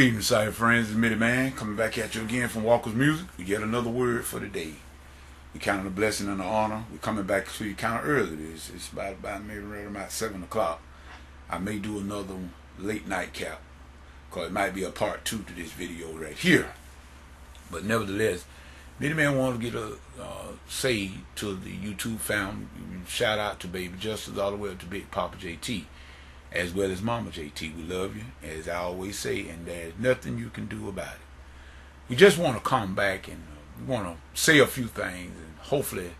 Good evening, Sire friends. It's Mitty Man coming back at you again from Walker's Music. We get another word for the day. We count the blessing and the honor. We're coming back to you kind of early. It's about maybe right about 7 o'clock. I may do another late night cap because it might be a part 2 to this video right here. But nevertheless, Mitty Man wanted to get a say to the YouTube family. Shout out to Baby Justice all the way up to Big Papa JT, as well as Mama JT. We love you, as I always say, and there's nothing you can do about it. We just want to come back and we want to say a few things, and hopefully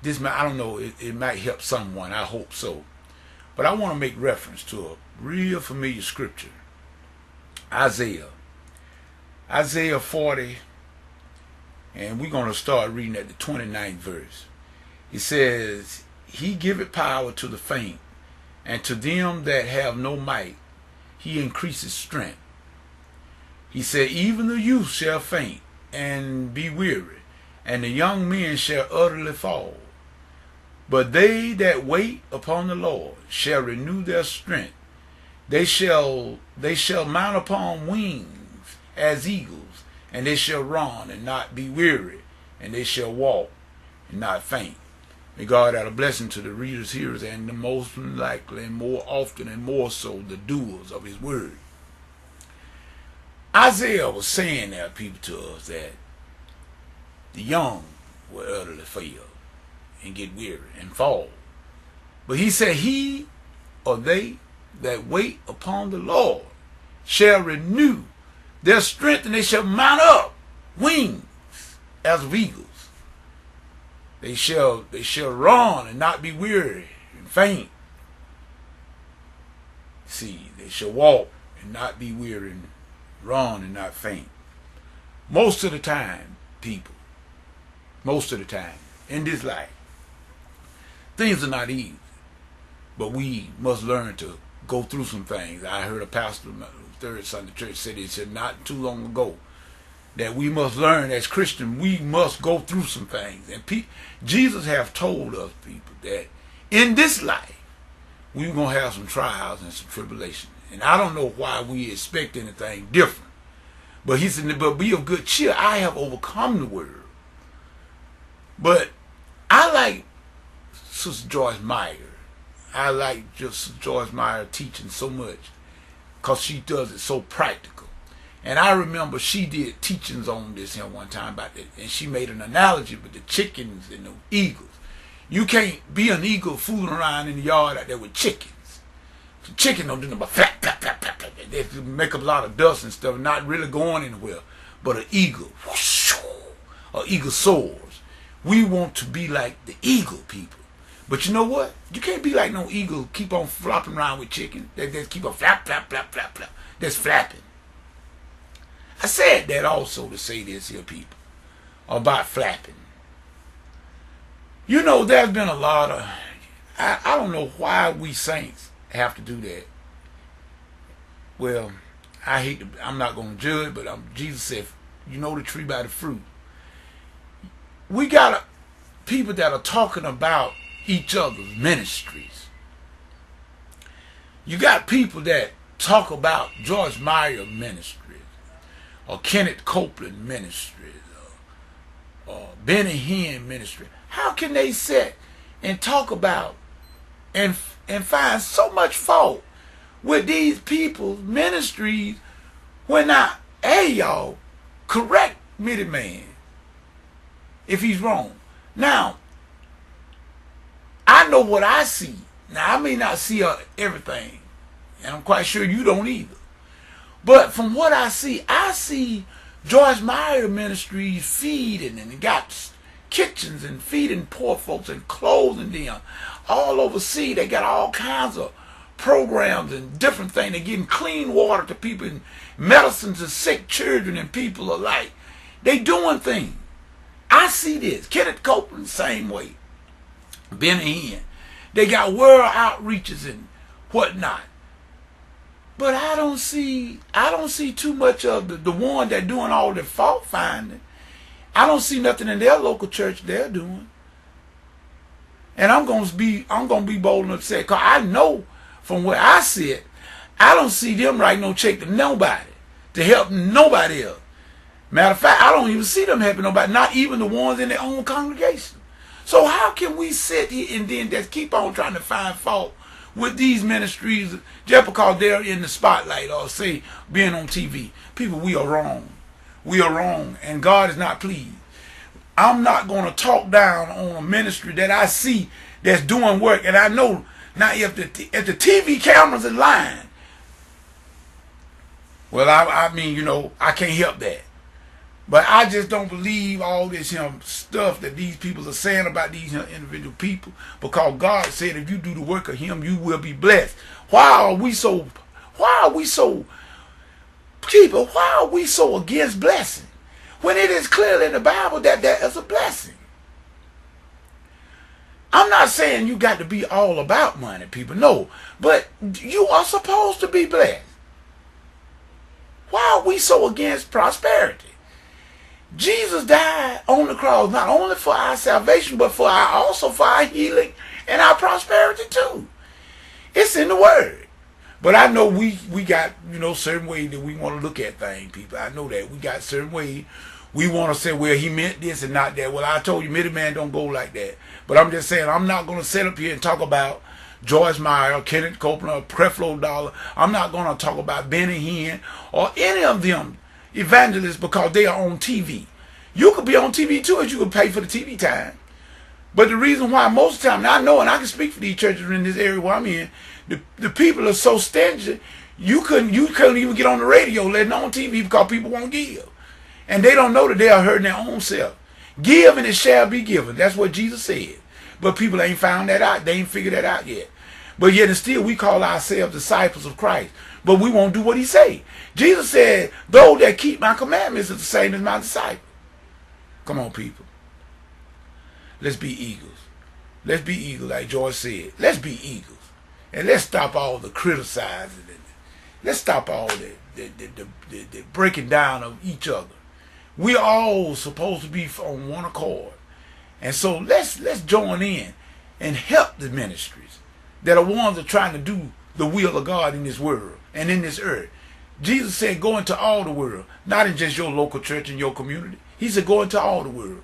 this might, I don't know, it might help someone. I hope so. But I want to make reference to a real familiar scripture. Isaiah 40, and we're going to start reading at the 29th verse. It says, He giveth power to the faint, and to them that have no might, he increases strength. He said, even the youth shall faint and be weary, and the young men shall utterly fall. But they that wait upon the Lord shall renew their strength. They shall mount upon wings as eagles, and they shall run and not be weary, and they shall walk and not faint. May God add a blessing to the readers, hearers, and the most likely and more often and more so the doers of his word. Isaiah was saying there, people, to us that the young will utterly fail and get weary and fall. But he said, he or they that wait upon the Lord shall renew their strength, and they shall mount up wings as of eagles. They shall run and not be weary and faint. See, they shall walk and not be weary and run and not faint. Most of the time, people, most of the time in this life, things are not easy. But we must learn to go through some things. I heard a pastor of the Third Sunday Church say, he said not too long ago, that we must learn as Christians, we must go through some things. And Jesus have told us, people, that in this life, we're going to have some trials and some tribulations. And I don't know why we expect anything different. But he said, but be of good cheer. I have overcome the world. But I like Sister Joyce Meyer. I like just Sister Joyce Meyer teaching so much because she does it so practical. And I remember she did teachings on this here one time about it, and she made an analogy with the chickens and the eagles. You can't be an eagle fooling around in the yard out there with chickens. The chicken don't do nothing but flap, flap, flap, flap, flap. They make up a lot of dust and stuff, not really going anywhere. But an eagle, whoosh, an eagle soars. We want to be like the eagle, people. But you know what? You can't be like no eagle, keep on flopping around with chickens. They just keep on flap, flap, flap, flap, flap. That's flapping. I said that also to say this here, people, about flapping. You know, there's been a lot of, I don't know why we saints have to do that. Well, I'm not going to judge, but Jesus said, you know the tree by the fruit. We got people that are talking about each other's ministries. You got people that talk about Joyce Meyer ministries, or Kenneth Copeland ministries, or Benny Hinn ministry. How can they sit and talk about and find so much fault with these people's ministries when not, hey y'all, correct Mitty Man if he's wrong. Now, I know what I see. Now, I may not see everything, and I'm quite sure you don't either. But from what I see Joyce Meyer Ministries feeding, and they got kitchens and feeding poor folks and clothing them all overseas. They got all kinds of programs and different things. They're getting clean water to people and medicine to sick children and people alike. They doing things. I see this. Kenneth Copeland, same way. Benny Hinn. They got world outreaches and whatnot. But I don't see too much of the one that doing all the fault finding. I don't see nothing in their local church they're doing. And I'm gonna be bold enough to say, cause I know from where I sit, I don't see them writing no check to nobody to help nobody else. Matter of fact, I don't even see them helping nobody, not even the ones in their own congregation. So how can we sit here and then just keep on trying to find fault with these ministries just because they're in the spotlight or say being on TV? People, we are wrong. We are wrong, and God is not pleased. I'm not going to talk down on a ministry that I see that's doing work, and I know now if the TV cameras are lying, well, I mean, you know, I can't help that. But I just don't believe all this stuff that these people are saying about these individual people, because God said if you do the work of him, you will be blessed. Why are we so against blessing, when it is clear in the Bible that there is a blessing? I'm not saying you got to be all about money, people. No, but you are supposed to be blessed. Why are we so against prosperity? Jesus died on the cross not only for our salvation, but also for our healing and our prosperity too. It's in the Word. But I know we got, you know, certain ways that we want to look at things, people. I know that we got certain ways we want to say, well, he meant this and not that. Well, I told you, Middleman don't go like that. But I'm just saying, I'm not going to sit up here and talk about Joyce Meyer, Kenneth Copeland, Creflo Dollar. I'm not going to talk about Benny Hinn or any of them evangelists because they are on TV. You could be on TV too if you could pay for the TV time. But the reason why most of the time, and I know, and I can speak for these churches in this area where I'm in, the people are so stingy, you couldn't even get on the radio letting on TV because people won't give. And they don't know that they are hurting their own self. Give and it shall be given. That's what Jesus said. But people ain't found that out. They ain't figured that out yet. But yet and still we call ourselves disciples of Christ. But we won't do what he said. Jesus said, those that keep my commandments are the same as my disciples. Come on, people. Let's be eagles. Let's be eagles, like George said. Let's be eagles. And let's stop all the criticizing. Let's stop all the breaking down of each other. We're all supposed to be on one accord. And so let's join in and help the ministries that are ones that are trying to do the will of God in this world and in this earth. Jesus said go into all the world, not in just your local church and your community. He said go into all the world.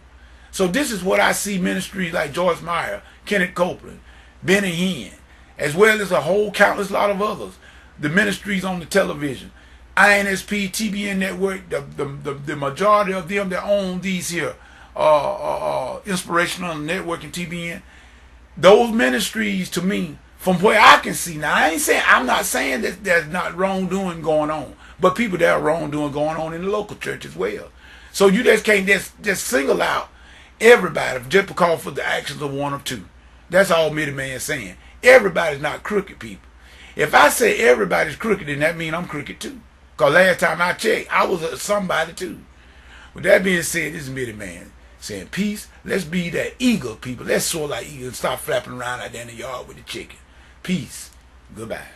So this is what I see ministries like Joyce Meyer, Kenneth Copeland, Benny Hinn, as well as a whole countless lot of others. The ministries on the television, INSP, TBN Network, the majority of them that own these here Inspirational Network and TBN, those ministries to me, from where I can see, now I'm not saying that there's not wrongdoing going on, but people that are wrongdoing going on in the local church as well. So you just can't just single out everybody just because for the actions of one or two. That's all Middleman is saying. Everybody's not crooked, people. If I say everybody's crooked, then that means I'm crooked too. Because last time I checked, I was somebody too. With that being said, this is Middleman saying peace. Let's be that eagle, people. Let's soar like eagles and stop flapping around out there in the yard with the chicken. Peace. Goodbye.